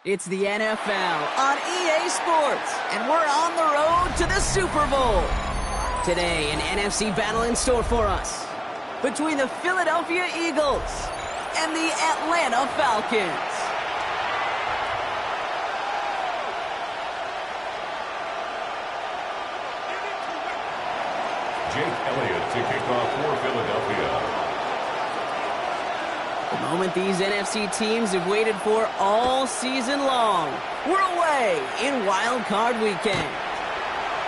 It's the NFL on EA Sports, and we're on the road to the Super Bowl. Today, an NFC battle in store for us between the Philadelphia Eagles and the Atlanta Falcons. Jake Elliott to kick off for Philadelphia. The moment these NFC teams have waited for all season long. We're away in Wildcard Weekend.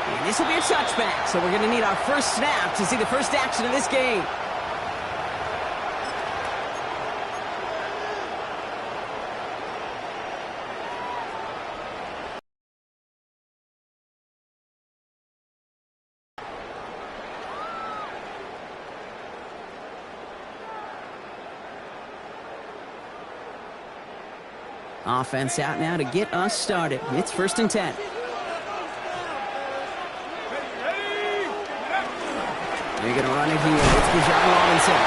And this will be a touchback, so we're going to need our first snap to see the first action of this game. Offense out now to get us started. It's 1st and 10. They're going to run it here. It's Bijan Robinson.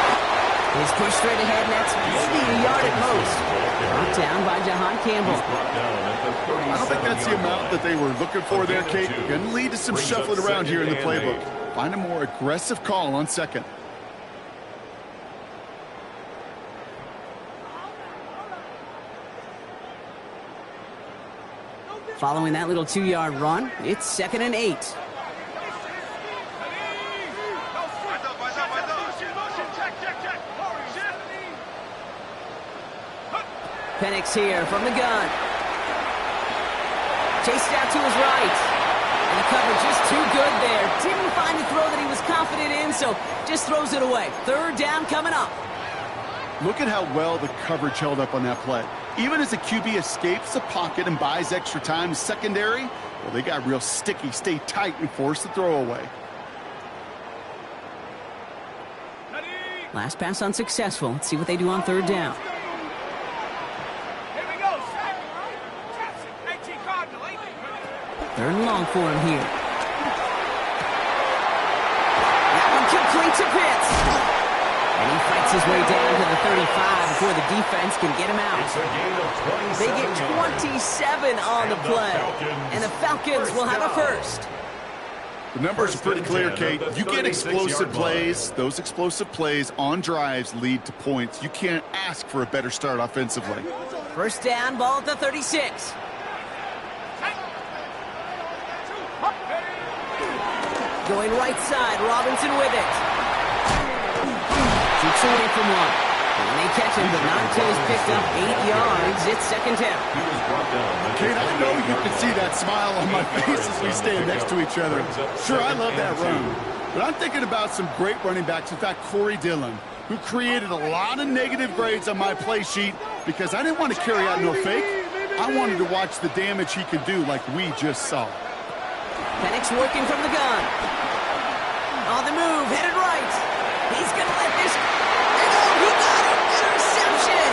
He's pushed straight ahead, and that's maybe a yard at most. Brought down by Jahan Campbell. I don't think that's the amount that they were looking for there, Kate. Going to lead to some shuffling around here in the playbook. Find a more aggressive call on second. Following that little 2-yard run, it's 2nd and 8. Penix here from the gun. Chased out to his right. And the coverage just too good there. Didn't find a throw that he was confident in, so just throws it away. 3rd down coming up. Look at how well the coverage held up on that play. Even as the QB escapes the pocket and buys extra time secondary, well, they got real sticky, stay tight, and force the throw away. Last pass unsuccessful. Let's see what they do on 3rd down. Third and long for him here. That one complete to Pitts. And he fights his way down to the 35 before the defense can get him out. They get 27 on the play. And the Falcons will have a first. The numbers are pretty clear, Kate. You get explosive plays. Those explosive plays on drives lead to points. You can't ask for a better start offensively. 1st down, ball at the 36. Going right side, Robinson with it. Shoots away from one. And they catch him, but not until he's picked up 8 yards. It's 2nd down. Kate, I know you can see that smile on my face as we stand next to each other. Sure, I love that run. But I'm thinking about some great running backs. In fact, Corey Dillon, who created a lot of negative grades on my play sheet because I didn't want to carry out no fake. I wanted to watch the damage he could do like we just saw. Penix working from the gun. On the move, headed right. He's going to let this... And oh, he got it! Interception!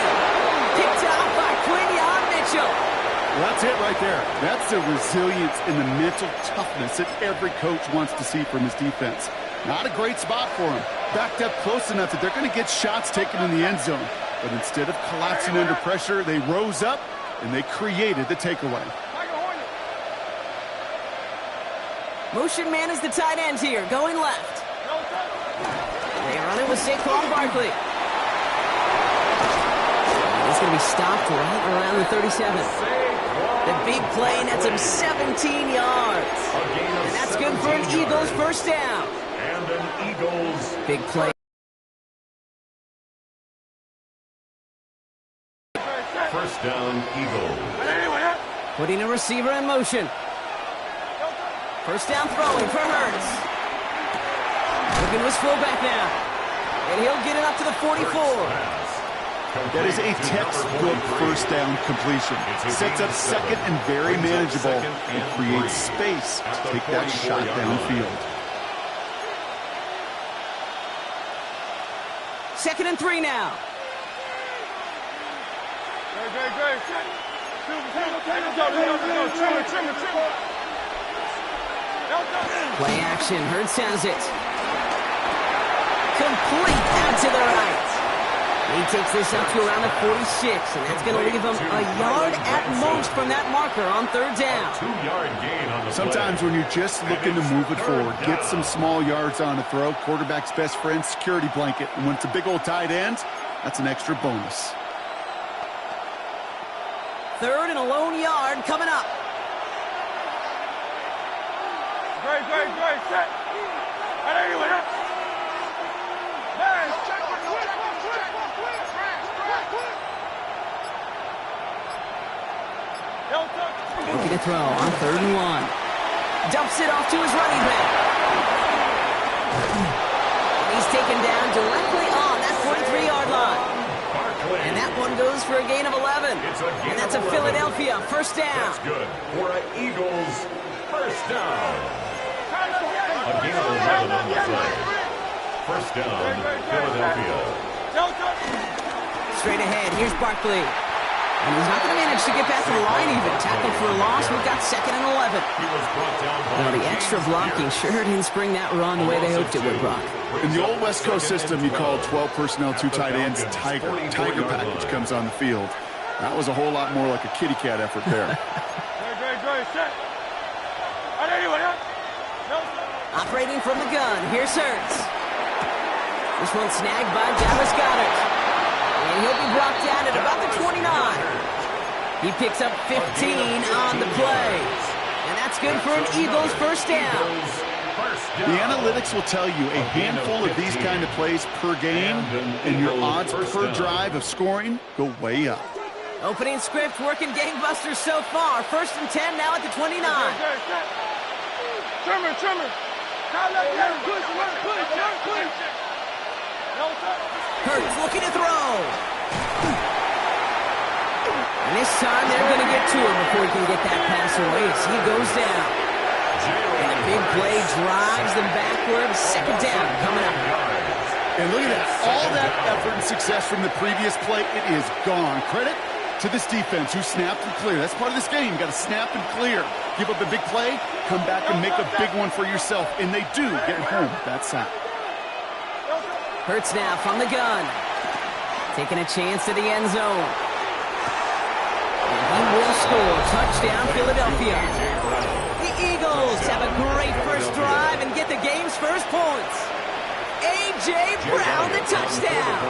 Picked off by Quinyon Mitchell. Well, that's it right there. That's the resilience and the mental toughness that every coach wants to see from his defense. Not a great spot for him. Backed up close enough that they're going to get shots taken in the end zone. But instead of collapsing under pressure, they rose up and they created the takeaway. Motion man is the tight end here, going left. They run it with Saquon Barkley. He's going to be stopped right around the 37. The big play nets him 17 yards. And that's good for an Eagles 1st down. And an Eagles big play. 1st down, Eagles. Putting a receiver in motion. 1st down throwing for Hurts. Looking to his fullback now. And he'll get it up to the 44. That is a textbook 1st down completion. Sets up second and very manageable and creates space to take that shot downfield. 2nd and 3 now. Play action. Hurts has it. Complete out to the right. He takes this up to around the 46, and that's going to leave him a yard at most from that marker on third down. 2-yard gain on the Sometimes when you're just looking to move it forward, get some small yards on a throw, quarterback's best friend, security blanket. And when it's a big old tight end, that's an extra bonus. Third and a lone yard coming up. Great, set. Looking to throw on third and 1. Dumps it off to his running back. He's taken down directly on that 43-yard line. And that one goes for a gain of 11. And that's a Philadelphia first down. That's good for an Eagles first down. A gain of 11 on the play. First down, Philadelphia. Straight ahead, here's Barkley. And he's not going to manage to get back to the line even. Tackled for a loss. We've got second and 11. Well, the extra blocking sure didn't spring that run the way they hoped it would, Brock. In the old West Coast system, you call 12 personnel, 2 tight ends, Tiger. Tiger package comes on the field. That was a whole lot more like a kitty cat effort there. Operating from the gun, here's Hurts. This one snagged by Dallas Goedert. And he'll be brought down at about the 29. He picks up 15 on the play. And that's good for an Eagles first down. The analytics will tell you a handful of these kind of plays per game, and your odds per drive of scoring go way up. Opening script working gangbusters so far. First and 10 now at the 29. Hurts looking to throw. And this time they're going to get to him before he can get that pass away as he goes down. And the big play drives them backward. Second down coming up. And look at that. All that effort and success from the previous play, it is gone. Credit to this defense who snapped and cleared. That's part of this game. You got to snap and clear. Give up a big play, come back and make a big one for yourself. And they do get home that sack. Hurts now from the gun. Taking a chance to the end zone. And he will score. Touchdown, Philadelphia. The Eagles have a great first drive and get the game's first points. A.J. Brown, the touchdown.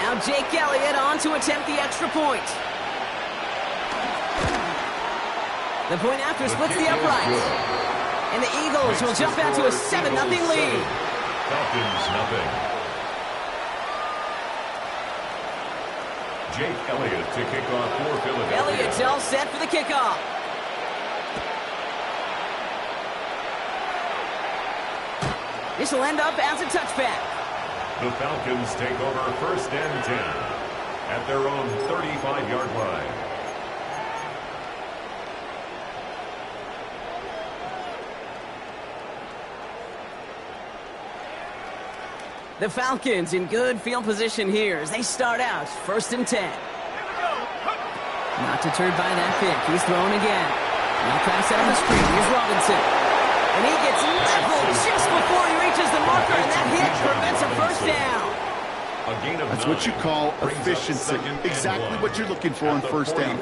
Now Jake Elliott on to attempt the extra point. The point after splits the uprights. And the Eagles will jump out to a 7-0 lead. Falcons, nothing. Jake Elliott to kick off for Philadelphia. Elliott's all set for the kickoff. This will end up as a touchback. The Falcons take over first and 10 at their own 35-yard line. The Falcons in good field position here as they start out first and 10. Not deterred by that pick. He's thrown again. Now pass out of the screen. Here's Robinson. And he gets leveled just before he reaches the marker, and that hit prevents a first down. That's what you call efficiency. Exactly what you're looking for on first down.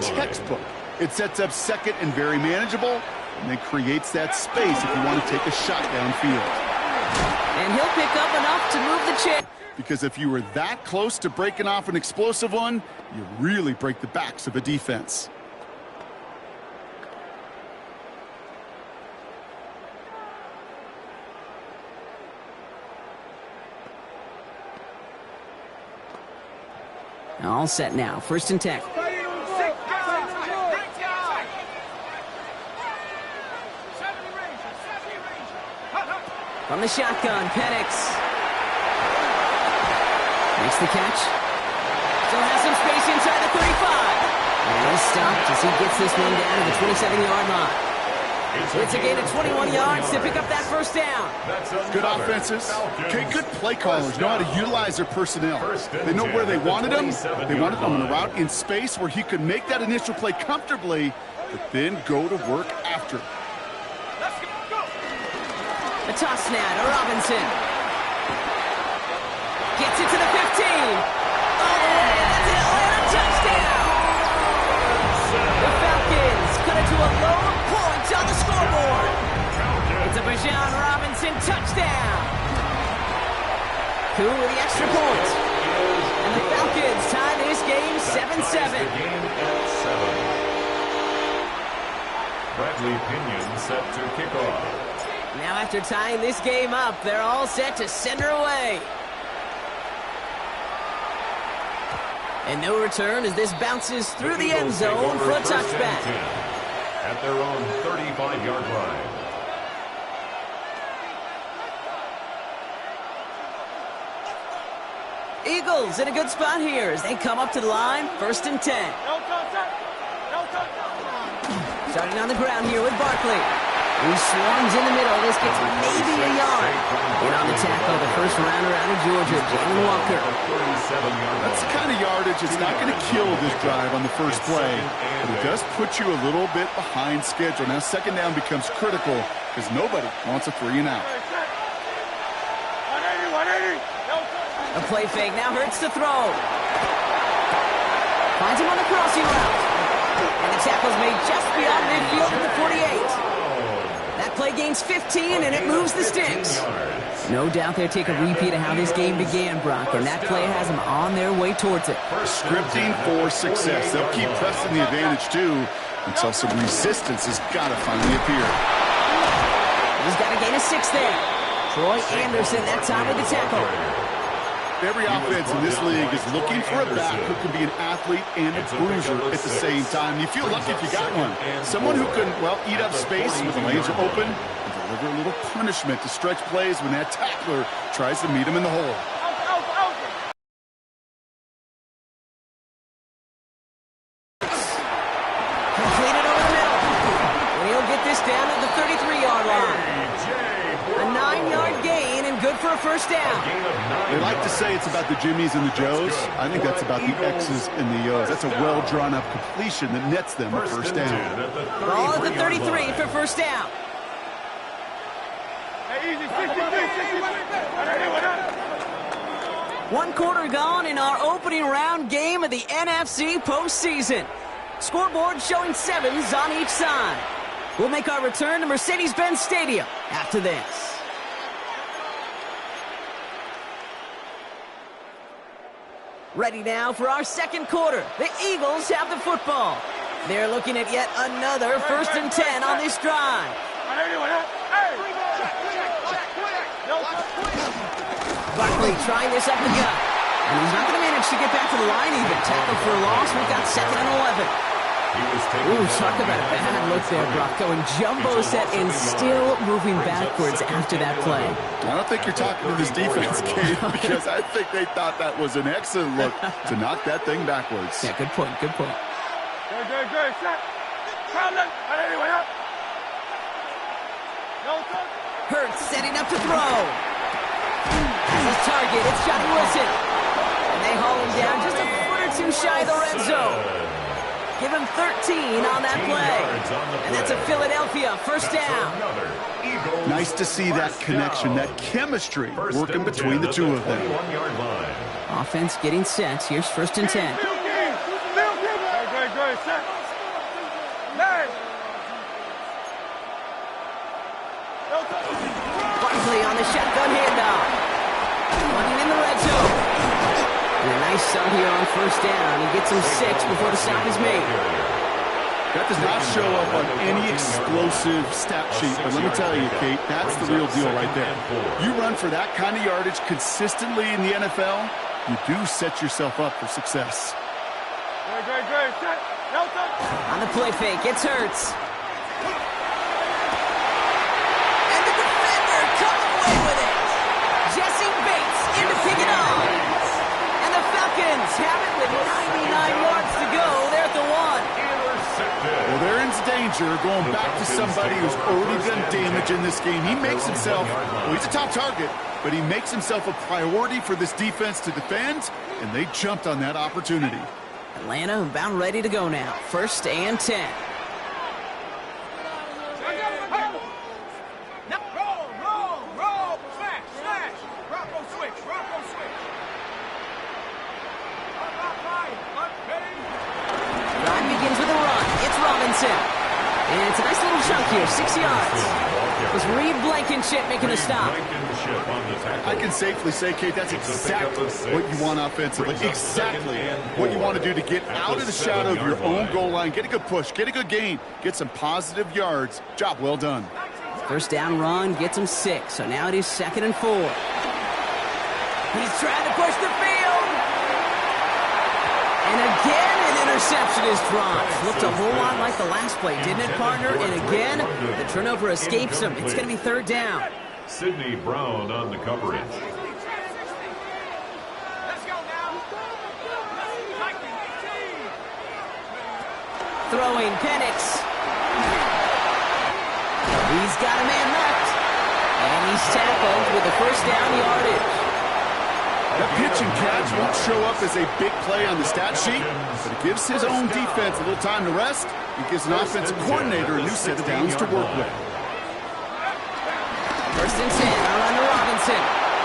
Textbook. It sets up second and very manageable, and then creates that space if you want to take a shot downfield. And he'll pick up enough to move the chain. Because if you were that close to breaking off an explosive one, you really break the backs of a defense. All set now. First and 10. From the shotgun, Penix. Makes the catch. Still has some space inside the 35. And he's stopped as he gets this one down to the 27-yard line. It's a gain of 21 yards to pick up that first down. Good offenses. Okay, good play callers know how to utilize their personnel. They know where they wanted them. They wanted them on a route in space where he could make that initial play comfortably, but then go to work after. A toss now to Robinson. Gets it to the 15. All the way, and that's an Atlanta touchdown. The Falcons cut it to a low point on the scoreboard. It's a Bijan Robinson touchdown. Cool with the extra point. And the Falcons tie this game 7-7. Bradley Pinion set to kick off. Now after tying this game up, they're all set to send her away. And no return as this bounces through the end zone for a touchback. At their own 35-yard line. Eagles in a good spot here as they come up to the line, 1st and 10. Starting on the ground here with Barkley. He swarms in the middle. This gets maybe a yard. And on the tackle, the first rounder out of Georgia, Jalen Walker. That's the kind of yardage it's not going to kill this drive on the first play, but it does put you a little bit behind schedule. Now, 2nd down becomes critical because nobody wants a 3 and out. A play fake now hurts to throw. Finds him on the crossing route. And the tackle's made just beyond midfield at the 48. That play gains 15, and it moves the sticks. No doubt they'll take a repeat of how this game began, Brock, and that play has them on their way towards it. Scripting for success. They'll keep pressing the advantage, too, until some resistance has got to finally appear. He's got to gain a 6 there. Troy Anderson that time with the tackle. Every offense in this league is looking for a back who can be an athlete and a bruiser at the same time. You feel lucky if you got one. Someone who can, well, eat up space when the lanes are open and deliver a little punishment to stretch plays when that tackler tries to meet him in the hole. Completed over the middle. And he'll get this down at the 33-yard line. A 9-yard gain and good for a 1st down. They like to say it's about the Jimmies and the Joes. I think that's about the X's and the O's. That's a well-drawn-up completion that nets them a 1st down. Ball at the 33 for 1st down. One quarter gone in our opening round game of the NFC postseason. Scoreboard showing 7s on each side. We'll make our return to Mercedes-Benz Stadium after this. Ready now for our 2nd quarter. The Eagles have the football. They're looking at yet another 1st and 10 on this drive. Barkley trying this up the gut. And he's not going to manage to get back to the line even. Tackle for a loss. We've got 2nd and 11. Ooh, talk about a bad look there, Brock. Going jumbo set and still moving backwards after that play. I don't think you're talking to this defense, Kate, because I think they thought that was an excellent look to knock that thing backwards. Yeah, good point, good point. Good. Set. Hurts setting up to throw. As his target, it's Johnny Wilson. And they haul him down just a foot or 2 shy of the red zone. Give him 13 on that play. And that's a Philadelphia 1st down. Nice to see that connection, that chemistry working between the two of them. Offense getting set. Here's 1st and 10. Good. Set. Barkley on the shotgun handoff. Running in the red zone. And a nice start here on 1st down. He gets him 6 before the stop is made. That does not show up on any explosive stat sheet, but let me tell you, Kate, that's the real deal right there. You run for that kind of yardage consistently in the NFL, you do set yourself up for success. Good. Set. On the play fake, it's Hurts. And the defender comes away with it. Jesse Bates in to pick it off. And the Falcons have it with 99 yards to go. They're at the 1. Well, they're in danger going back to somebody who's already done damage in this game. He makes himself, well, he's a top target, but he makes himself a priority for this defense to defend, and they jumped on that opportunity. Atlanta about ready to go now. 1st and 10. Roll. Smash. Rocco switch. 6 yards. It was Reed Blankenship making the stop. I can safely say, Kate, that's exactly what you want offensively. Exactly what you want to do to get out of the shadow of your own goal line. Get a good push, get a good gain, get some positive yards. Job well done. First down run gets him 6, so now it is 2nd and 4. He's trying to push the field. And again, an interception is dropped. Looked a whole lot like the last play, didn't it, partner? And again, the turnover escapes him. It's going to be 3rd down. Sidney Brown on the coverage. Throwing Penix. He's got a man left. And he's tackled with the first down yardage. That pitch and catch won't show up as a big play on the stat sheet, but it gives his own defense a little time to rest. It gives an offensive coordinator a new set of downs to work with. 1st and 10, run to Robinson.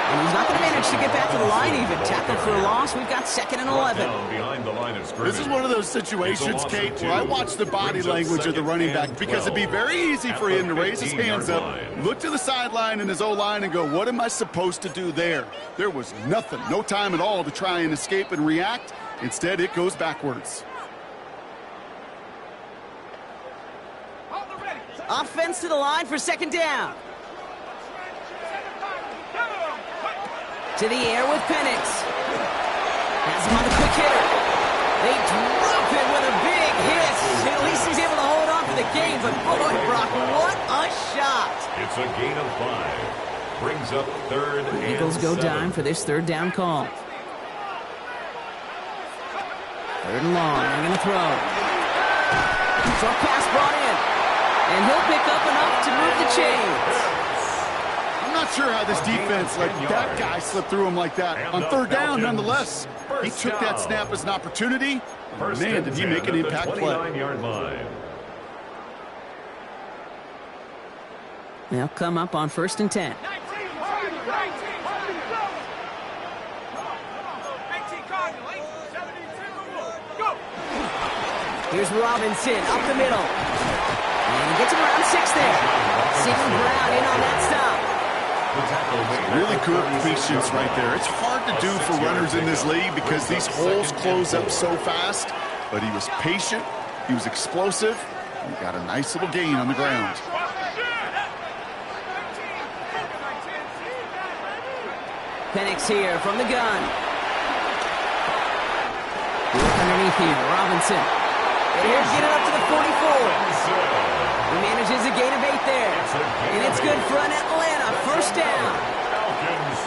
And he's not going to manage to get back to the line even. Tackled for a loss. We've got 2nd and 11. This is one of those situations, Kate, where I watch the body language of the running back because it'd be very easy for him to raise his hands up, look to the sideline in his O-line and go, what am I supposed to do there? There was nothing, no time at all to try and escape and react. Instead, it goes backwards. Offense to the line for 2nd down. To the air with Penix. Has him on the quick hitter. They drop it with a big hit. At least he's able to hold on for the game. But boy, Brock, what a shot. It's a gain of 5. Brings up 3rd and 7. Eagles go dime for this 3rd down call. 3rd and long. They're going to throw. Short pass brought in. And he'll pick up enough to move the chains. I'm not sure how this defense let that guy slip through him like that. On 3rd down, nonetheless, he took that snap as an opportunity. Man, did he make an impact play. They'll come up on 1st and 10. Here's Robinson up the middle. And he gets him around 6 there. Sidney Brown in on that stop. Really good patience right there. It's hard to do for runners in this league because these holes close up so fast. But he was patient, he was explosive, and he got a nice little gain on the ground. Penix here from the gun. Look underneath here, Robinson. And here's get it up to the 44. He manages a gain of 8 there. And it's good for an Atlanta 1st down.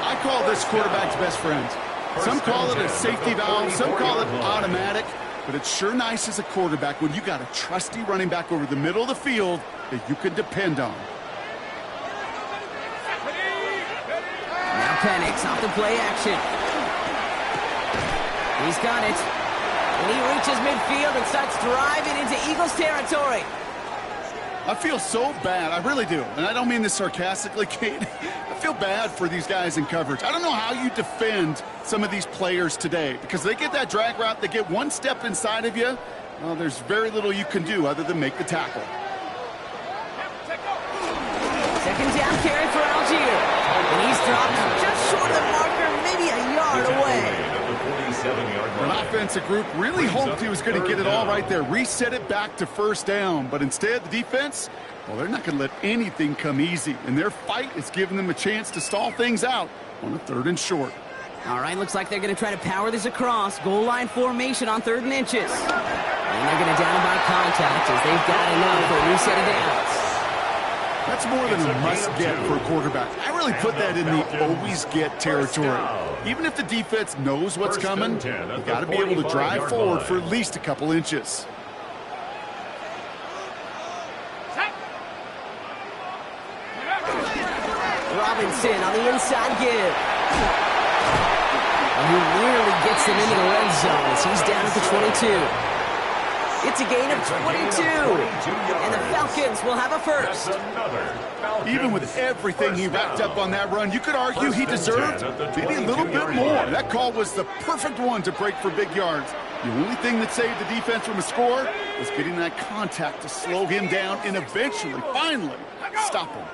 I call this quarterback's best friend. Some call it a safety valve, some call it automatic, but it's sure nice as a quarterback when you got a trusty running back over the middle of the field that you can depend on. Now Penix off the play action. He's got it. And he reaches midfield and starts driving into Eagles territory. I feel so bad. I really do. And I don't mean this sarcastically, Kate. I feel bad for these guys in coverage. I don't know how you defend some of these players today because they get that drag route, they get one step inside of you. Well, there's very little you can do other than make the tackle. 2nd down carry for Algier. And he's dropped just short of the marker, maybe a yard away. An offensive group really hoped he was going to get it all right there, reset it back to 1st down. But instead, the defense, well, they're not going to let anything come easy. And their fight is giving them a chance to stall things out on a 3rd and short. All right, looks like they're going to try to power this across. Goal line formation on 3rd and inches. And they're going to down by contact as they've got enough for a new set of downs. That's more than a must-get for a quarterback. I really put that in the always-get territory. Even if the defense knows what's coming, you got to be able to drive forward for at least a couple inches. Robinson on the inside give. And he nearly gets them into the red zone as he's down at the 22. It's a gain of 22, and the Falcons will have a 1st. Even with everything he wrapped up on that run, you could argue he deserved maybe a little bit more. That call was the perfect one to break for big yards. The only thing that saved the defense from a score was getting that contact to slow him down and eventually, finally, stop him.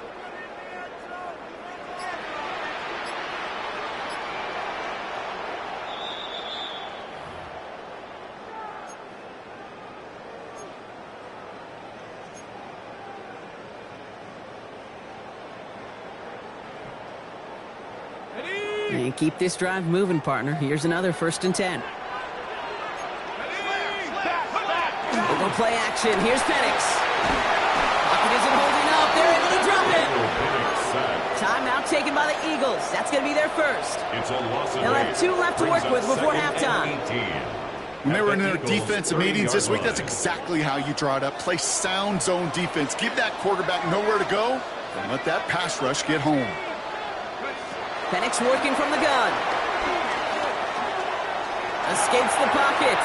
And keep this drive moving, partner. Here's another 1st and 10. We'll go play action. Here's Penix. Pocket isn't holding up. They're able to drop it. Timeout taken by the Eagles. That's going to be their first. They'll have 2 left to work with before halftime. When they were in their defensive meetings this week, that's exactly how you draw it up. Play sound zone defense. Give that quarterback nowhere to go, and let that pass rush get home. Penix working from the gun. Escapes the pocket.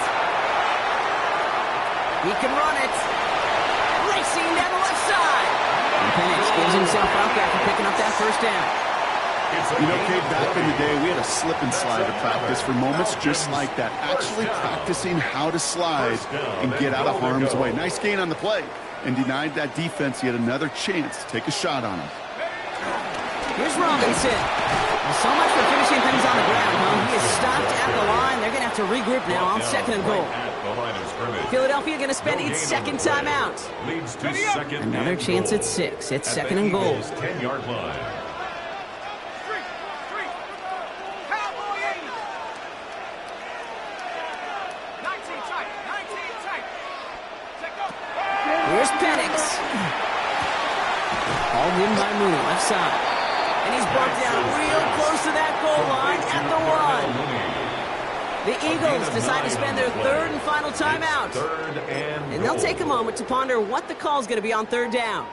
He can run it. Racing down the left side. And Penix gives himself up after picking up that 1st down. You know, Kate, back in the day, we had a slip and slide to practice for moments just like that. Actually practicing how to slide and get out of harm's way. Nice gain on the play. And denied that defense yet another chance to take a shot on him. Here's Robinson. Well, so much for finishing things on the ground, huh? He is stopped at the line. They're going to have to regroup now on 2nd and goal. Philadelphia going to spend its 2nd timeout. Another chance at 6. It's 2nd and goal. 10-yard line. Here's Penix. All in by Mooney, left side. And he's brought down real close to that goal line at the 1. The Eagles decide to spend their 3rd and final timeout. And they'll take a moment to ponder what the call is going to be on 3rd down.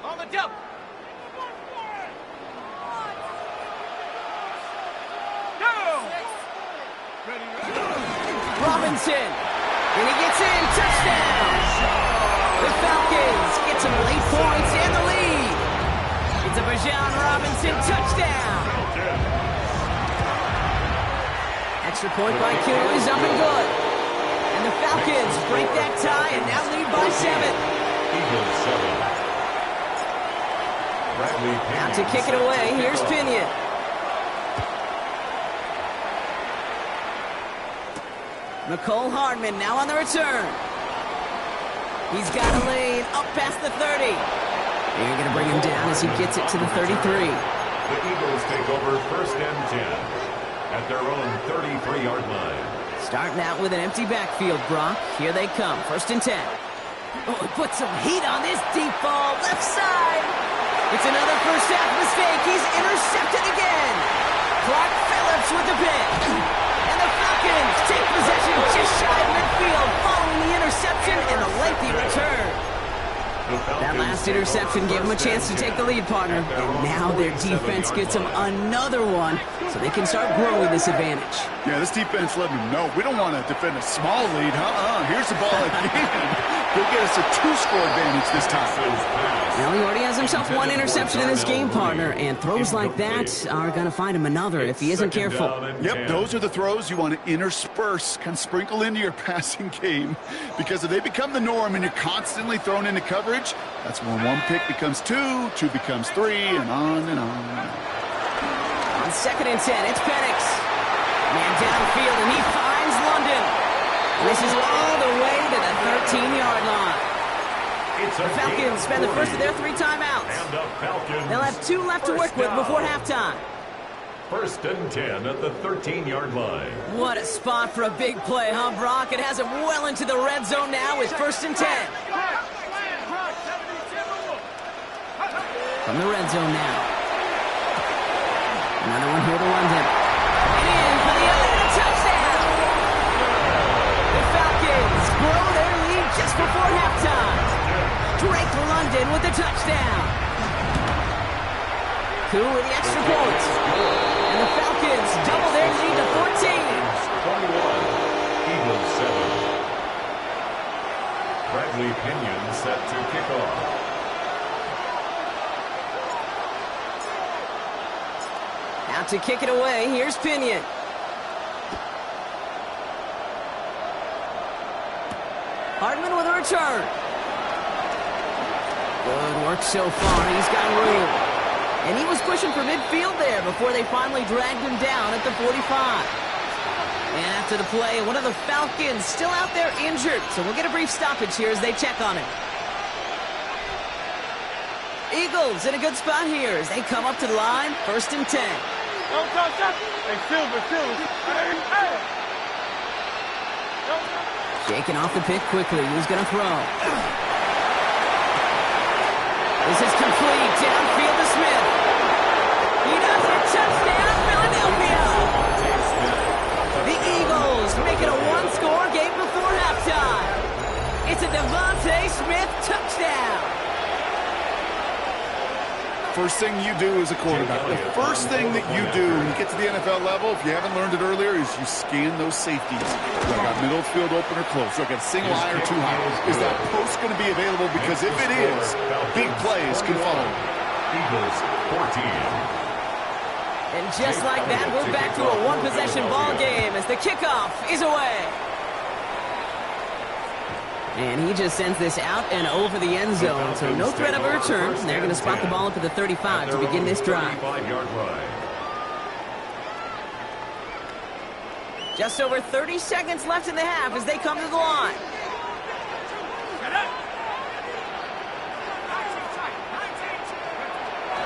On the jump. Robinson. And he gets in. Touchdown. The Falcons get some late points and the lead. It's a Bijan Robinson touchdown. Extra point by Q is up and good. And the Falcons break that tie and now lead by 7. Now to kick it away, here's Pinion. Nicole Hardman now on the return. He's got a lane up past the 30. They're going to bring him down as he gets it to the 33. The Eagles take over 1st and 10 at their own 33-yard line. Starting out with an empty backfield, Brock. Here they come, 1st and 10. Oh, put some heat on this deep ball, left side. It's another first half mistake. He's intercepted again. Clark Phillips with the pick. And the Falcons take possession just shy of midfield following the interception and the lengthy return. That last interception gave them a chance to take the lead, partner. And now their defense gets them another one so they can start growing this advantage. Yeah, this defense let them know we don't want to defend a small lead. Here's the ball again. Go get us a 2-score advantage this time. Well, he already has himself 1 interception in this game, partner, and throws like that are going to find him another if he isn't careful. Yep, those are the throws you want to intersperse, kind of sprinkle into your passing game, because if they become the norm and you're constantly thrown into coverage, that's when 1 pick becomes 2, 2 becomes 3, and on and on. On 2nd and 10, it's Penix. Man downfield, and he finds London. This is all the way to the 13-yard line. The Falcons spend the first of their 3 timeouts. They'll have 2 left to work with before halftime. 1st and 10 at the 13-yard line. What a spot for a big play, huh, Brock? It has him well into the red zone now with 1st and 10. From the red zone now. Another one here to London. And in for the other touchdown. The Falcons grow their lead just before halftime. Drake London with the touchdown. Koo with the extra point. And the Falcons double their lead to 14. 21, Eagles 7. Bradley Pinion set to kick off. Now to kick it away, here's Pinion. return. Good work so far. He's got room. And he was pushing for midfield there before they finally dragged him down at the 45. And after the play, one of the Falcons still out there injured. So we'll get a brief stoppage here as they check on him. Eagles in a good spot here as they come up to the line. 1st and 10. Hey, Silver. Hey. Shaking off the pick quickly. Who's going to throw? This is complete. Downfield to Smith. He does it. Touchdown, Philadelphia. The Eagles make it a one-score game before halftime. It's a Devontae Smith touchdown. First thing you do as a quarterback, the first thing that you do when you get to the NFL level, if you haven't learned it earlier, is you scan those safeties. Do I got middle field open or close? Do I got single high or too high? Is that post going to be available? Because if it is, big plays can follow. Eagles 14. And just like that, we're back to a one-possession ball game as the kickoff is away. And he just sends this out and over the end zone, so no threat of a return. They're going to spot the ball up at the 35 to begin this drive. Just over 30 seconds left in the half as they come to the line.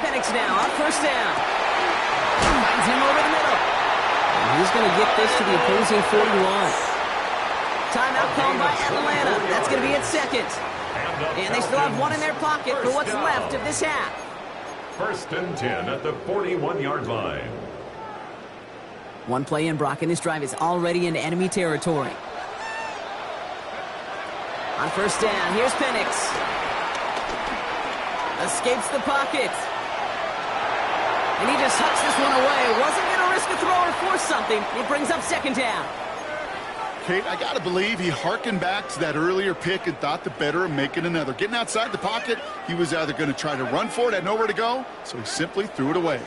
Penix now on 1st down. Finds him over the middle. And he's going to get this to the opposing 41. Timeout called by Atlanta. That's going to be its 2nd. And they still have one in their pocket for what's left of this half. 1st and 10 at the 41-yard line. One play in, Brock, and this drive is already into enemy territory. On 1st down, here's Penix. Escapes the pocket. And he just hucks this one away. Wasn't going to risk a throw or force something. It brings up 2nd down. Kate, I got to believe he harkened back to that earlier pick and thought the better of making another. Getting outside the pocket, he was either going to try to run for it, had nowhere to go, so he simply threw it away.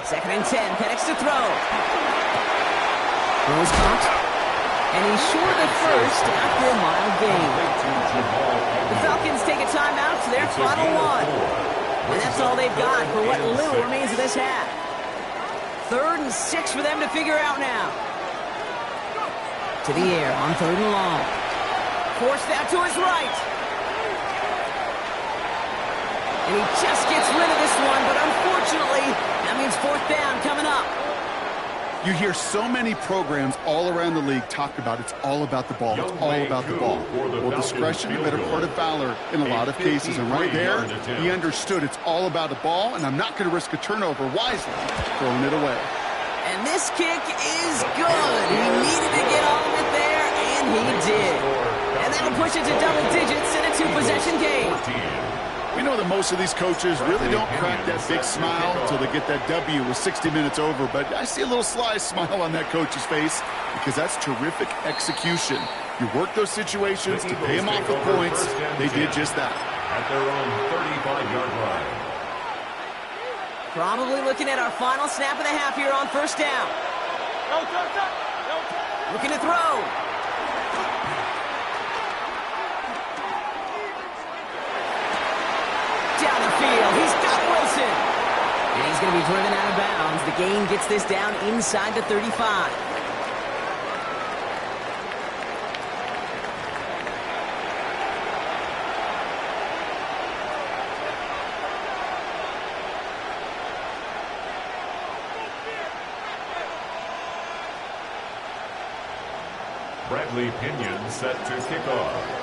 2nd and 10, Penix to throw. Throws caught. And he's short of 1st after a mild gain. The Falcons take a timeout to their final one. And that's all they've got for what little remains of this half. 3rd and 6 for them to figure out now. To the air on 3rd and long. Forced out to his right. And he just gets rid of this one, but unfortunately, that means 4th down coming up. You hear so many programs all around the league talk about it's all about the ball. It's all about the ball. Well, discretion, the better part of valor in a lot of cases. And right there, he understood it's all about the ball, and I'm not going to risk a turnover wisely, throwing it away. And this kick is good. He needed to get all of it there, and he did. And that'll push it to double digits in a 2-possession game. We know that most of these coaches really don't crack that big smile until they get that W with 60 minutes over, but I see a little sly smile on that coach's face because that's terrific execution. You work those situations to pay them off with points. They did just that. At their own 35-yard line. Probably looking at our final snap of the half here on 1st down. Looking to throw. Down the field, he's got Wilson. And he's going to be driven out of bounds. The gain gets this down inside the 35. Bradley Pinion set to kick off.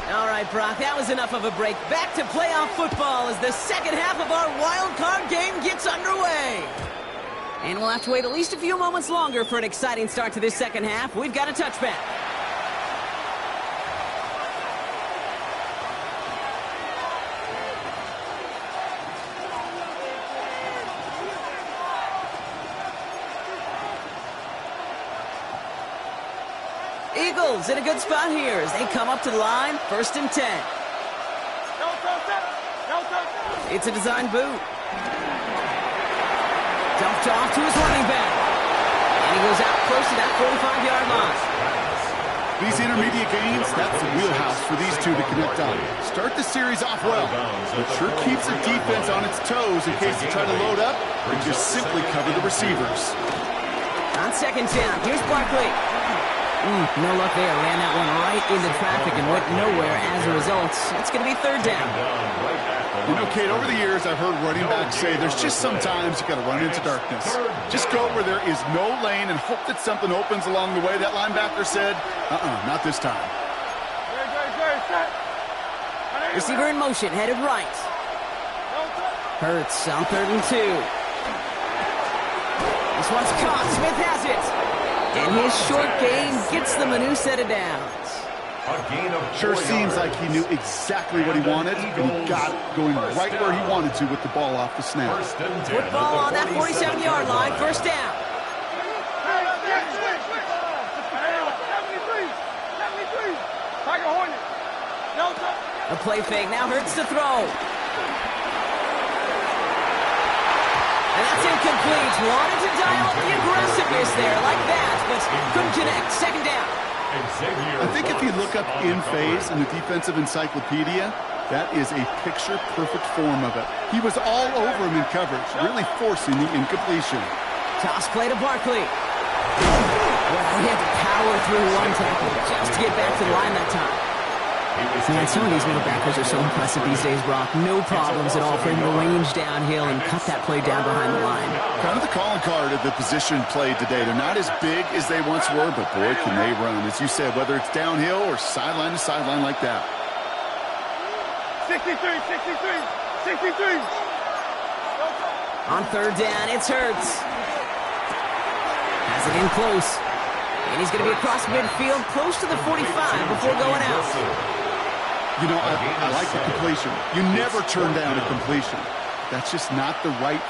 All right, Brock, that was enough of a break. Back to playoff football as the second half of our wild card game gets underway. And we'll have to wait at least a few moments longer for an exciting start to this second half. We've got a touchback. Eagles in a good spot here as they come up to the line, 1st and 10. It's a design boot. Dumped off to his running back. he goes out close to that 45-yard line. These intermediate gains, that's the wheelhouse for these two to connect on. Start the series off well, but sure keeps the defense on its toes in case they try to load up and just simply cover the receivers. On second down, here's Barkley. No luck there. Ran that one right into traffic and went nowhere as a result. It's going to be third down. You know, Kate, over the years, I've heard running backs say there's just sometimes you got to run into darkness. Just go where there is no lane and hope that something opens along the way. That linebacker said, not this time. Receiver in motion, headed right. Hurts on 3rd and 2. This one's caught. Smith has it. And his short gain gets them a new set of downs. Sure seems like he knew exactly what he wanted, and he got it going right where he wanted to with the ball off the snap. Football on that 47-yard line, first down. A play fake, now Hurts to throw. And that's incomplete. Wanted to dial up the aggressiveness there like that, but couldn't connect. Second down. I think if you look up in phase in the defensive encyclopedia, that is a picture-perfect form of it. He was all over him in coverage, really forcing the incompletion. Toss play to Barkley. Well, he had to power through one tackle just to get back to the line that time. Man, some of these middle backers are so impressive these days, Brock. No problems at all for him to range downhill and cut that play down behind the line. Kind of the calling card of the position played today. They're not as big as they once were, but boy, can they run. As you said, whether it's downhill or sideline to sideline like that. 63. On third down, it's Hurts. Has it in close. And he's going to be across midfield, close to the 45 before going out. You know, I like the completion. You never turn down a completion. That's just not the right.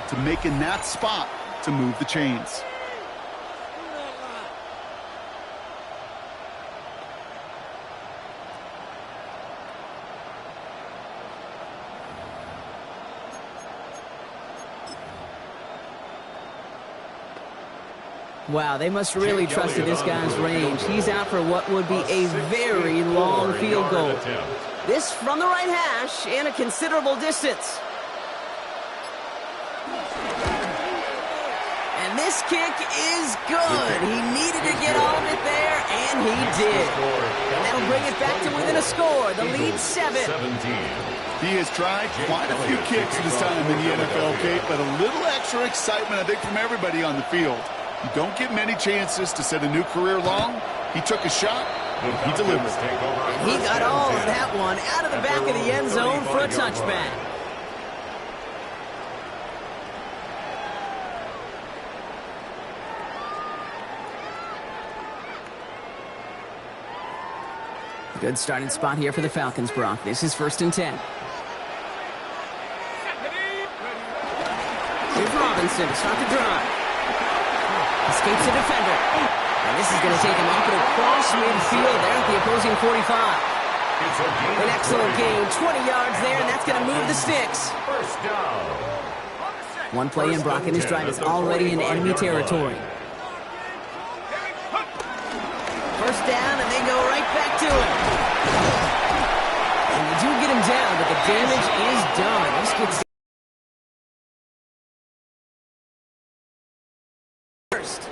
To make in that spot to move the chains. Wow, they must really trust in this guy's range. He's out for what would be a very long field goal. This from the right hash and a considerable distance. And this kick is good. He needed to get all of it there, and he did. And that'll bring it back to within a score. The lead 7. He has tried quite a few kicks in his time in the NFL, Kate, but a little extra excitement, I think, from everybody on the field. You don't get many chances to set a new career long. He took a shot, he delivered. And he got all of that one out of the back of the end zone for a touchback. Good starting spot here for the Falcons, Brock. This is 1st and 10. Here's Robinson to start the drive. Escapes the defender. And this is going to take him up and across midfield there at the opposing 45. An excellent gain, 20 yards there, and that's going to move the sticks. First down. One play in, Brock, and his drive is already in enemy territory. First down, and they go right back to it. And they do get him down, but the damage is done. This gets first.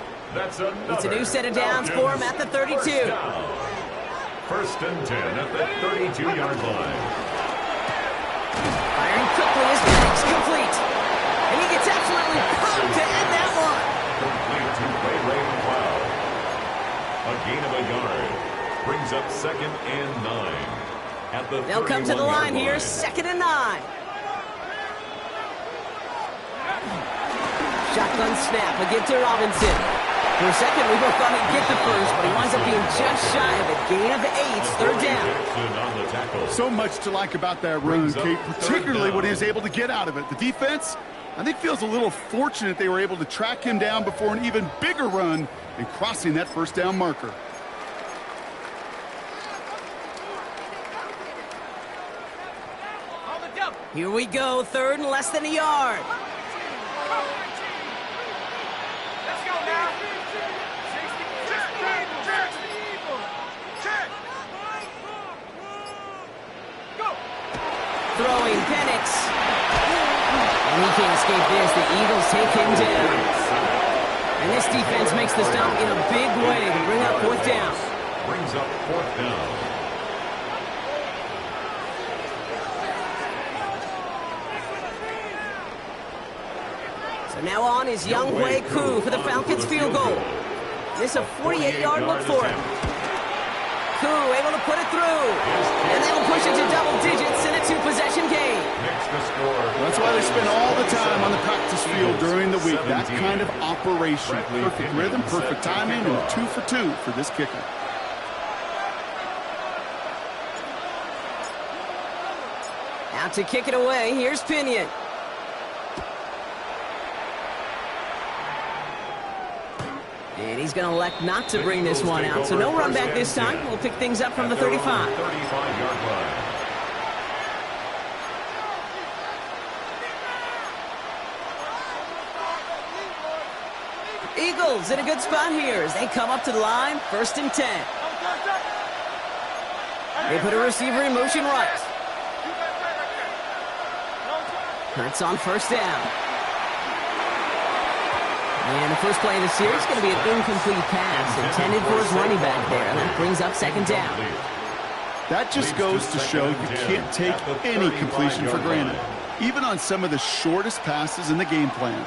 It's a new set of downs for him at the 32. First and 10 at the 32-yard line. Firing quick quickly as Penix complete. And he gets absolutely pumped to end that one. Complete to Ray McLeod. A gain of a yard. Brings up 2nd and 9. At the They'll come to the line here, 31-yard 2nd and 9. Shotgun snap, a give to Robinson. For a second, we both thought he'd get the first, but he winds up being just shy of it. Gain of 8, 3rd down. So much to like about that run, Kate, particularly what he was able to get out of it. The defense, I think, feels a little fortunate they were able to track him down before an even bigger run and crossing that 1st down marker. Here we go, 3rd and less than a yard. Let's go now. Throwing Penix. And he can't escape this. The Eagles take him down. And this defense makes the stop in a big way to bring up 4th down. Brings up 4th down. So now on is Younghoe Koo for the Falcons field goal. This is a 48-yard look for him. Koo able to put it through. And they will push it to double digits in a 2-possession game. That's why they spend all the time on the practice field during the week. That kind of operation. Perfect rhythm, perfect timing, and 2 for 2 for this kicker. Out to kick it away. Here's Pinion. And he's going to elect not to bring this one out. So no run back this time. We'll pick things up from the 35. 35-yard line. Eagles in a good spot here as they come up to the line. 1st and 10. They put a receiver in motion right. Hurts on 1st down. And the first play of the series is going to be an incomplete pass intended for his running back there. And that brings up 2nd down. That just goes to show you can't take any completion for granted, even on some of the shortest passes in the game plan.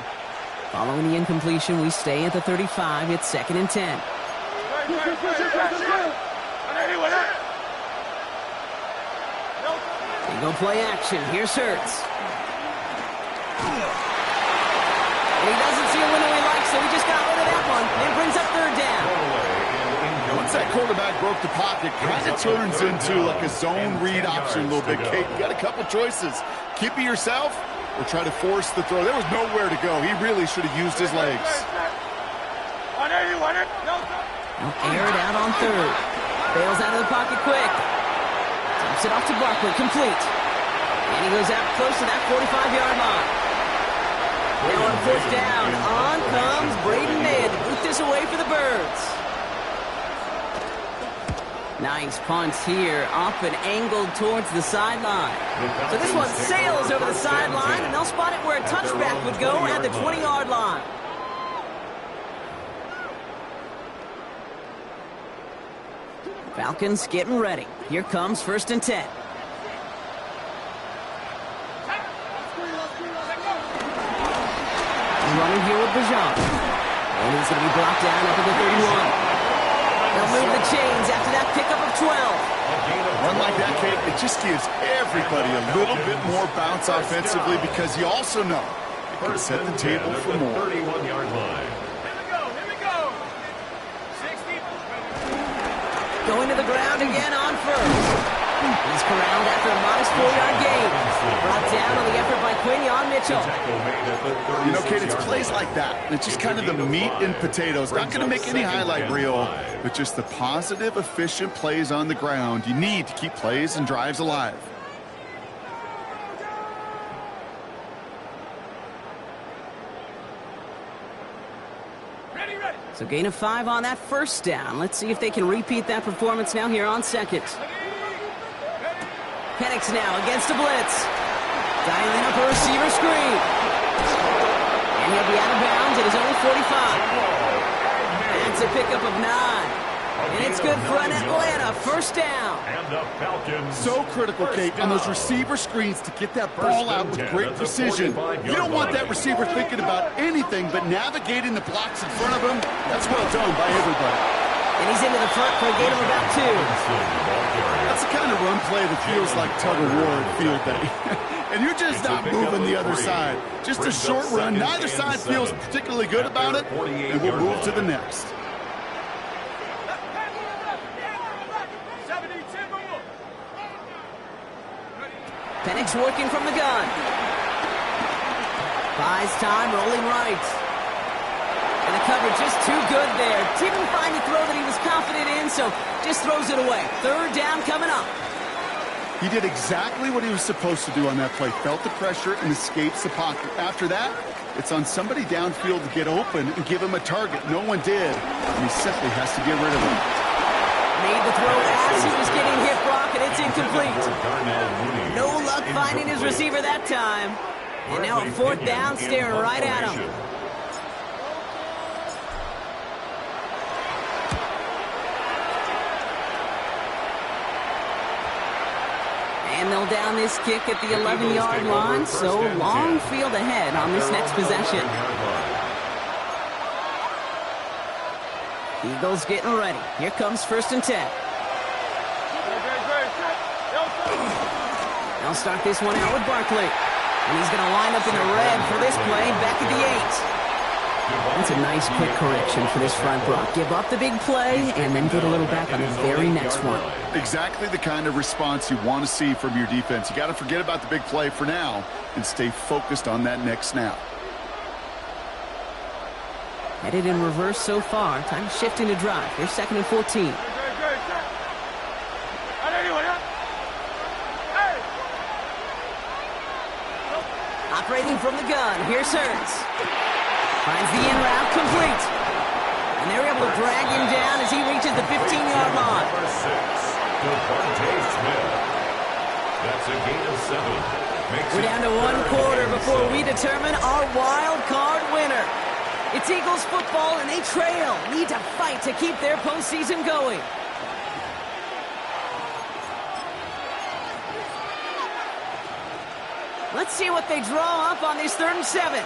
Following the incompletion, we stay at the 35. It's 2nd and 10. They go play action. Here's Hurts. And he doesn't see a window he likes, so he just got rid of that one. And brings up 3rd down. Once that quarterback broke the pocket, kind of turns into like a zone read option a little bit. Kate, you got a couple choices. Keep it yourself or try to force the throw. There was nowhere to go. He really should have used his legs. He'll air it out on 3rd. Bails out of the pocket quick. Dumps it off to Barkley, complete. And he goes out close to that 45-yard line. Now on 4th down, on comes Braden Mid to boot this away for the Birds. Nice punt here, up and angled towards the sideline. So this one sails over the sideline, and they'll spot it where a touchback would go at the 20-yard line. Falcons getting ready. Here comes 1st and 10. Running here with Bajan. And he's going to be blocked down up at the 31. They'll move the chains after that pickup of 12. A run like that, Kate, it just gives everybody a little bit more bounce offensively because you also know it can set the table for more. 31-yard line. Here we go. 60. Going to the ground again on 1st. He's corralled after a modest 4-yard gain. Brought down on the effort by Quinion Mitchell. You know, Kate, it's plays like that. It's just kind of the meat and potatoes. Not going to make any highlight reel, but just the positive, efficient plays on the ground. You need to keep plays and drives alive. So gain of 5 on that 1st down. Let's see if they can repeat that performance now here on 2nd. Penix now against a blitz. Dialing up a receiver screen. And he'll be out of bounds at his own 45. That's a pickup of 9. And it's good for an Atlanta first down. And the Falcons. So critical, Kate, on those receiver screens to get that ball out with great precision. You don't want that receiver thinking about anything but navigating the blocks in front of him. That's well done by everybody. And he's into the front for a gain of about 2. That's the kind of run play that feels like tug-of-war at field day. And you're just not moving the other side. Just a short run. Neither side feels particularly good about it, and we'll move to the next. Penix working from the gun. Buys time, rolling right. And the coverage just too good there. Didn't find a throw that he was confident in, so just throws it away. Third down coming up. He did exactly what he was supposed to do on that play. Felt the pressure and escapes the pocket. After that, it's on somebody downfield to get open and give him a target. No one did, and he simply has to get rid of him. Made the throw as he was getting hit, Brock, and it's incomplete. No luck finding his receiver that time. And now a fourth down, staring right at him. And they'll down this kick at the 11-yard line, so long field ahead on this next possession. Eagles getting ready. Here comes 1st and 10. They'll start this one out with Barkley. And he's going to line up in the red for this play, back at the 8. That's a nice quick correction for this front, Brock. Give up the big play and then get a little back on the very next one. Exactly the kind of response you want to see from your defense. You got to forget about the big play for now and stay focused on that next snap. Headed in reverse so far. Time to shift into drive. Here's 2nd and 14. Operating from the gun. Here's Hurts. Finds the in route complete. And they're able to drag him down as he reaches the 15-yard line. Number 6, Devontae Smith. That's a gain of 7. We're down to 1 quarter before we determine our wild card winner. It's Eagles football, and they trail. Need to fight to keep their postseason going. Let's see what they draw up on this 3rd and 7.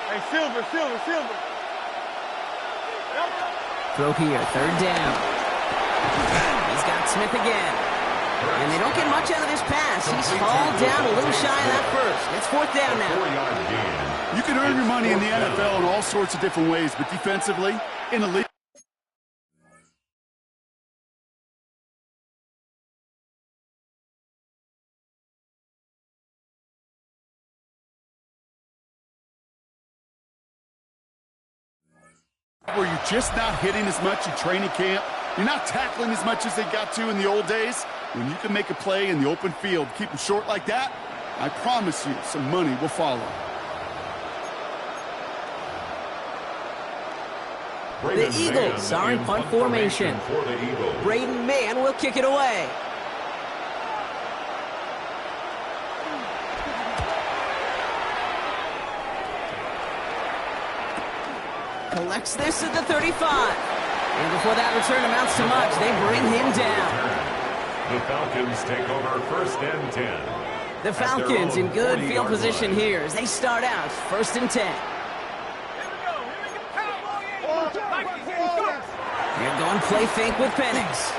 Hey, Silver. Throw here, 3rd down. He's got Smith again. And they don't get much out of this pass. He's hauled down a little shy of that first. It's 4th down now. You can earn your money in the NFL in all sorts of different ways, but defensively, in a league. Where you're just not hitting as much in training camp, you're not tackling as much as they got to in the old days. When you can make a play in the open field, keep them short like that, I promise you some money will follow. The Eagles are in punt formation. Braden Mann will kick it away. Collects this at the 35. And before that return amounts to much, they bring him down. The Falcons take over 1st and 10. The Falcons in good field position here as they start out 1st and 10. They're going play fake with Penix.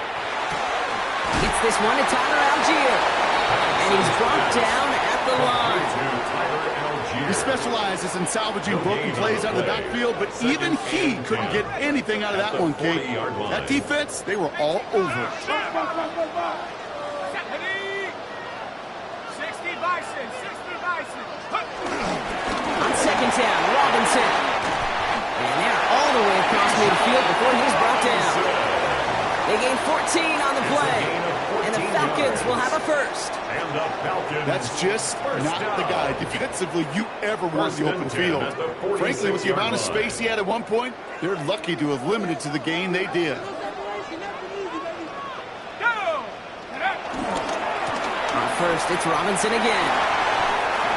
Gets this one to Tyler Algier. And he's brought down at the line. He specializes in salvaging broken plays out of the backfield, but even he couldn't get anything out of that one, Kate. That defense, they were all over it. 60 Bison. On 2nd down, Robinson. And they're all the way across midfield before he's brought down. They gain 14 on the play. And the Falcons will have a first. That's just not the guy defensively you ever want in the open field. Frankly, with the amount of space he had at one point, they're lucky to have limited to the gain they did. On first, it's Robinson again.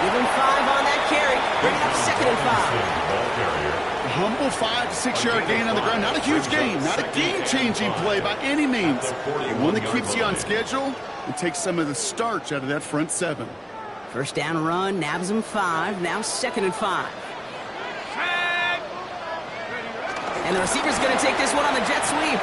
Give him 5 on that carry, bringing up 2nd and 5. A humble 5 to 6 yard gain on the ground. Not a huge gain, not a game-changing play by any means. One that keeps you on schedule and takes some of the starch out of that front 7. First down run, nabs him 5, now 2nd and 5. And the receiver's going to take this one on the jet sweep.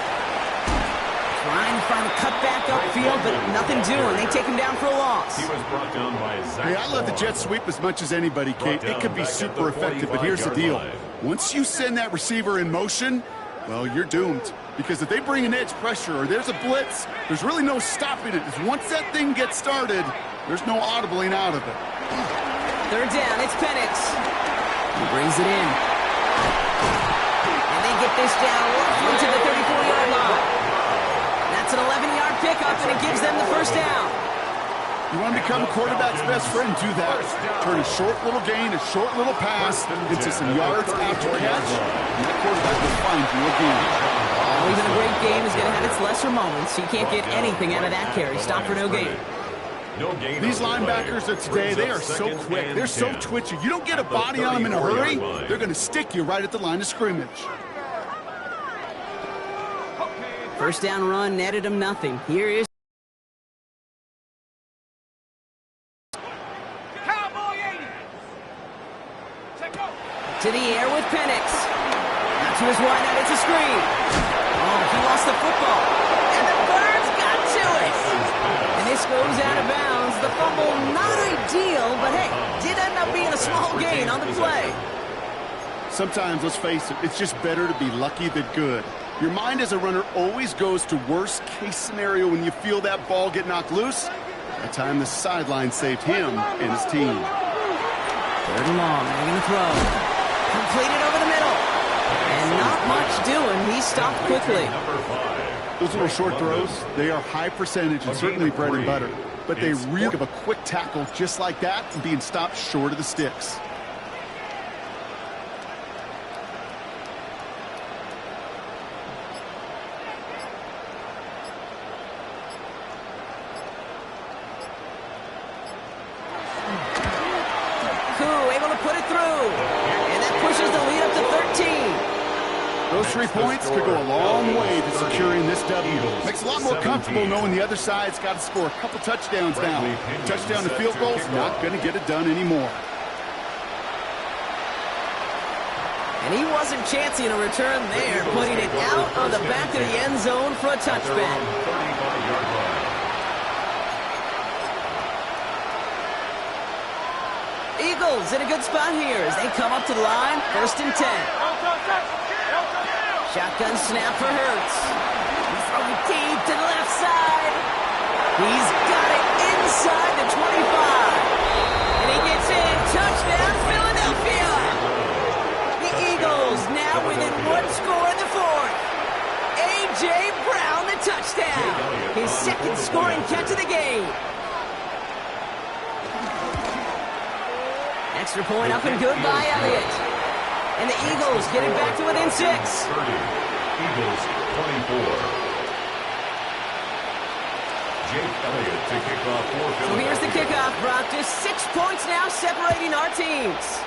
Trying to find a cutback upfield, but nothing doing. They take him down for a loss. He was brought down by Zach. Hey, I love the jet sweep as much as anybody, Kate. It could be super effective, but here's the deal. Once you send that receiver in motion, well, you're doomed. Because if they bring an edge pressure or there's a blitz, there's really no stopping it. Once that thing gets started, there's no audibling out of it. 3rd down, it's Penix. He brings it in. And they get this down roughly to the 34-yard line. That's an 11-yard pickup, and it gives them the first down. You want to become a quarterback's best friend, do that. Turn a short little gain, a short little pass into some yards after catch, and that quarterback will find you again. Well, even a great game is going to have its lesser moments. You can't get anything out of that carry. Stop for no gain. These linebackers of today, they are so quick. They're so twitchy. You don't get a body on them in a hurry, they're going to stick you right at the line of scrimmage. First down run netted him nothing. Here is to the air with Penix. Now to his wideout, it's a screen. Oh, he lost the football. And the Birds got to it. And this goes out of bounds. The fumble, not ideal, but hey, did end up being a small gain on the play. Sometimes, let's face it, it's just better to be lucky than good. Your mind as a runner always goes to worst case scenario when you feel that ball get knocked loose. That time the sideline saved him and his team. 3rd and long, they're going to throw. Completed over the middle. And not much doing. He stopped quickly. Those little short throws, they are high percentage and certainly bread and butter. But they really give a quick tackle just like that and being stopped short of the sticks. Able to put it through. And that pushes the lead up to 13. Those 3 points could go a long way to securing this W. Makes it a lot more comfortable knowing the other side's got to score a couple touchdowns now. Touchdown to field goals, not going to get it done anymore. And he wasn't chancing a return there, putting it out on the back of the end zone for a touchback. Eagles in a good spot here as they come up to the line. 1st and 10. Shotgun snap for Hurts. He's throwing deep to the left side. He's got it inside the 25. And he gets in. Touchdown, Philadelphia. The Eagles now within 1 score in the 4th. A.J. Brown, the touchdown. His 2nd scoring catch of the game. Extra point up and good by Elliott. And the Eagles get it back to within 6. Eagles 24. Jake Elliott to kick off for Philadelphia. So here's the kickoff, Brock. Just 6 points now separating our teams.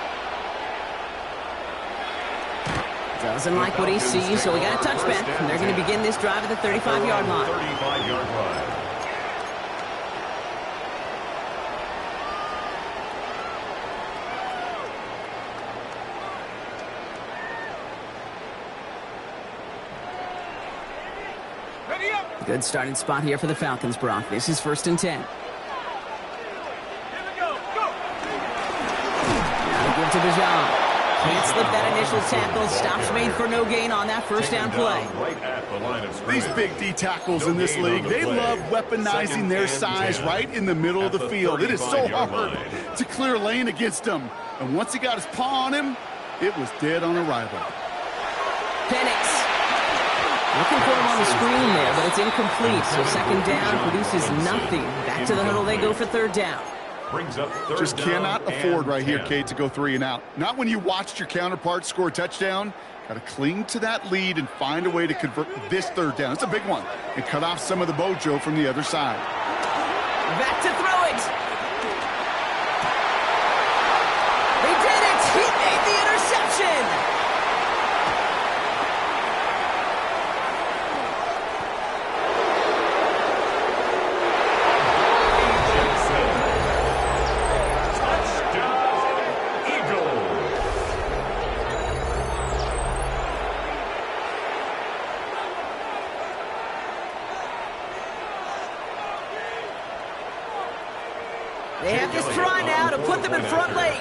Doesn't like what he sees, so we got a touchback. And they're going to begin this drive at the 35-yard line. 35-yard line. Good starting spot here for the Falcons, Brock. This is 1st and 10. Here we go. Go. Now to give to Bijan. Can't slip that initial tackle. Stops made for no gain on that first down play. These big D tackles in this league, they love weaponizing their size right in the middle of the field. It is so hard to clear lane against them. And once he got his paw on him, it was dead on arrival. Penix. Looking for him on the screen there, but it's incomplete. So 2nd down produces nothing. Back to the huddle they go for 3rd down. Just cannot afford right here, Kate, to go 3 and out. Not when you watched your counterpart score a touchdown. Got to cling to that lead and find a way to convert this 3rd down. It's a big one. And cut off some of the mojo from the other side. Back to throw it. They They have this try now to put them in front late.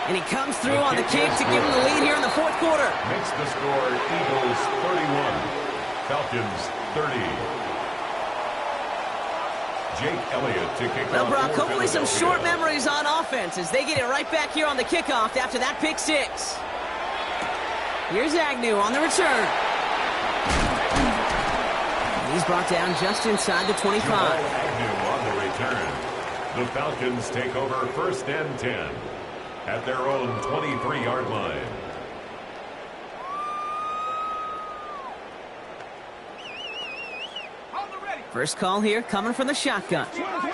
And he comes through on the kick to give him the lead here in the fourth quarter. Makes the score Eagles 31, Falcons 30. Jake Elliott to kick off. Well, Brock, hopefully some short memories on offense as they get it right back here on the kickoff after that pick six. Here's Agnew on the return. He's brought down just inside the 25. Agnew on the return. The Falcons take over 1st and 10 at their own 23-yard line. First call here coming from the shotgun. Here we go.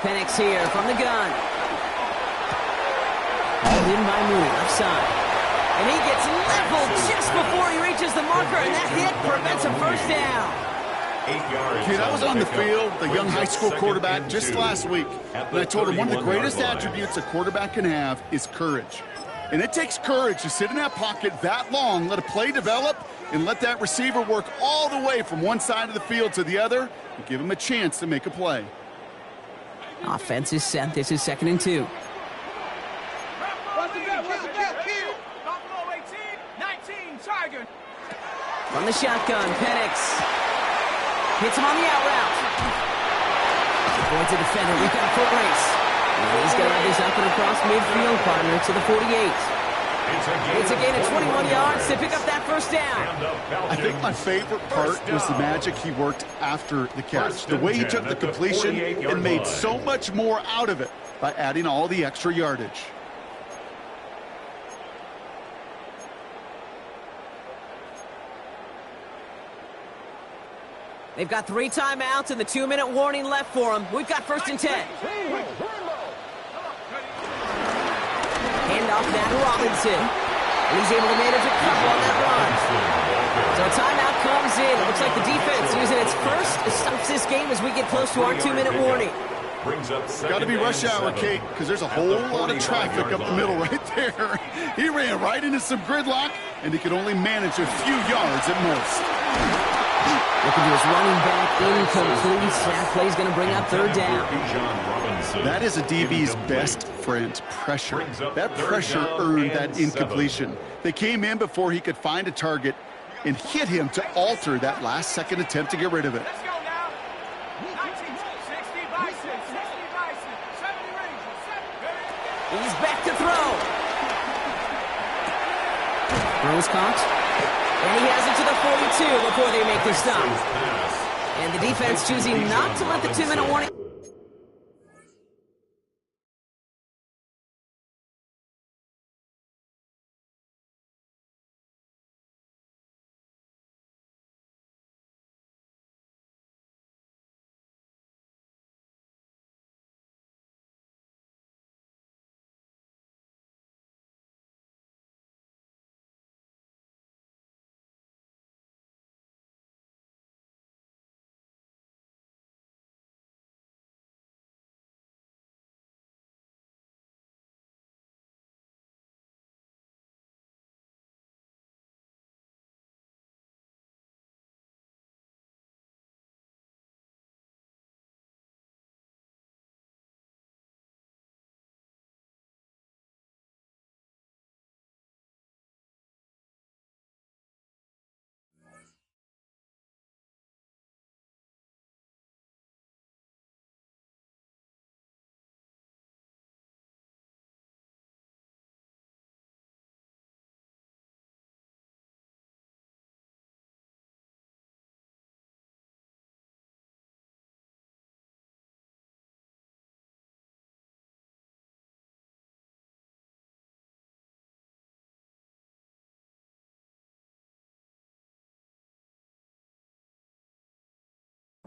Penix here from the gun. Hauled in by Mooney, left side. And he gets leveled just before he reaches the marker, and that hit prevents a first down. 8 yards. Kid, I was on the field, the young high school quarterback, just last week. And I told him one of the greatest attributes a quarterback can have is courage. And it takes courage to sit in that pocket that long, let a play develop, and let that receiver work all the way from one side of the field to the other, and give him a chance to make a play. Offense is set. This is 2nd and 2. From the shotgun, Penix hits him on the out route. Avoids a defender. We've got a foot race. And he's going to have this up and across midfield, partner, to the 48. It's a gain of 21 yards to pick up that first down. I think my favorite part was the magic he worked after the catch. The way he took the completion and made so much more out of it by adding all the extra yardage. They've got 3 timeouts and the 2-minute warning left for them. We've got 1st and 10. Hand off now to Robinson. And he's able to manage a couple on that run. So a timeout comes in. It looks like the defense using its first to stop this game as we get close to our 2-minute warning. Got to be rush hour, Kate, because there's a whole lot of traffic up the middle right there. He ran right into some gridlock, and he could only manage a few yards at most. Looking to his running back, incomplete. That play's going to bring up 3rd down. That is a DB's best friend, pressure. That pressure earned that incompletion. They came in before he could find a target and hit him to alter that last-second attempt to get rid of it. Let's go now. 60 Bison, 60 Bison, 70 Rangers, 70. He's back to throw. Throws caught. And he has it to the 42 before they make the stop. And the defense choosing not to let the 2-minute warning.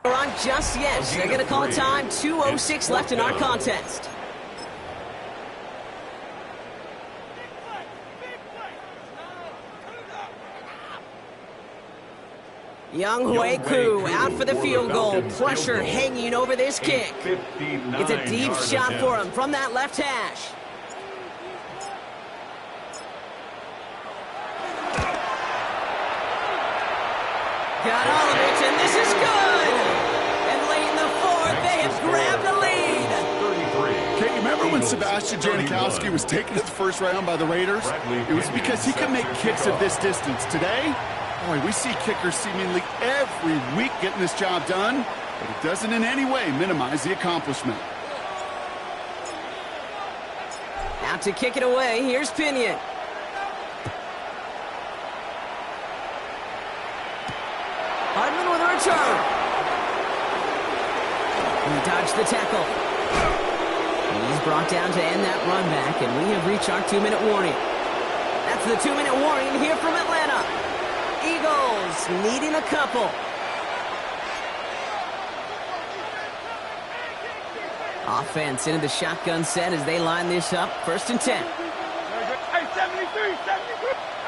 On just yet. They're going to call time. 2:06 left in our contest. Young Hueku out for the field goal. Pressure hanging over this kick. It's a deep shot for him from that left hash. Got all of it, and this is good. And late in the fourth, they have grabbed the lead. 33. Okay, remember when Sebastian Janikowski was taken to the first round by the Raiders? It was because he could make kicks of this distance. Today, boy, we see kickers seemingly every week getting this job done, but it doesn't in any way minimize the accomplishment. Out to kick it away, here's Pinion. Hardman with a return. He dodged the tackle. He's brought down to end that run back, and we have reached our 2-minute warning. That's the 2-minute warning here from Atlanta. Eagles needing a couple. Offense into the shotgun set as they line this up. 1st and 10. Hey, 73.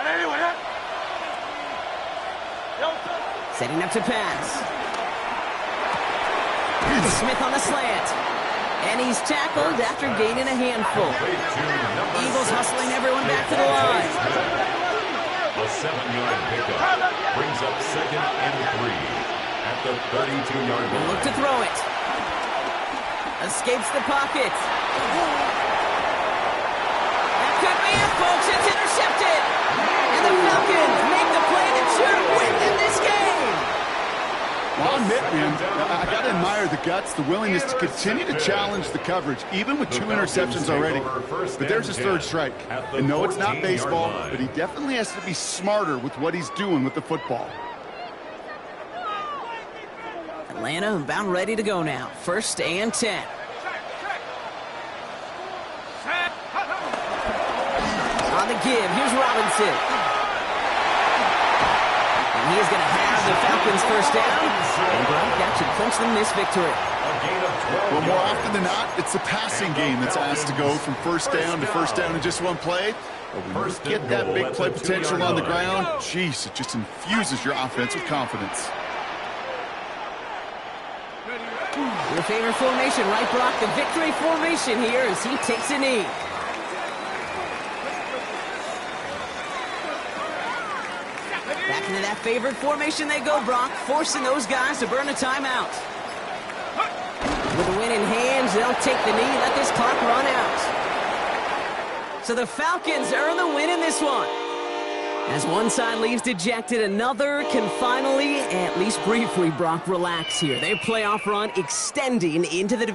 Anyway, Setting up to pass. Smith on the slant. And he's tackled after gaining a handful. Eagles hustling everyone back to the line. A 7-yard pickup brings up 2nd and 3 at the 32-yard line. Look to throw it. Escapes the pocket. That could be it, folks. It's intercepted. And the Falcons make the play that should win them this game. Well, I'll admit, man, I got to admire the guts, the willingness to continue to challenge the coverage, even with 2 interceptions already. But there's his 3rd strike. And no, it's not baseball, but he definitely has to be smarter with what he's doing with the football. Atlanta about ready to go now. 1st and 10. On the give, here's Robinson. And he is going to have the Falcons 1st down. And that should clinch them this victory. Well, more often than not, it's the passing game that's asked to go from 1st down to 1st down in just one play. But when you get that big play potential on the ground, jeez, it just infuses your offense with confidence. Your favorite formation, right, Brock? The victory formation here as he takes a knee. Back into that favorite formation they go, Brock, forcing those guys to burn a timeout. With the win in hands, they'll take the knee, let this clock run out. So the Falcons earn the win in this one. As one side leaves dejected, another can finally, at least briefly, Brock, relax here. Their playoff run extending into the division.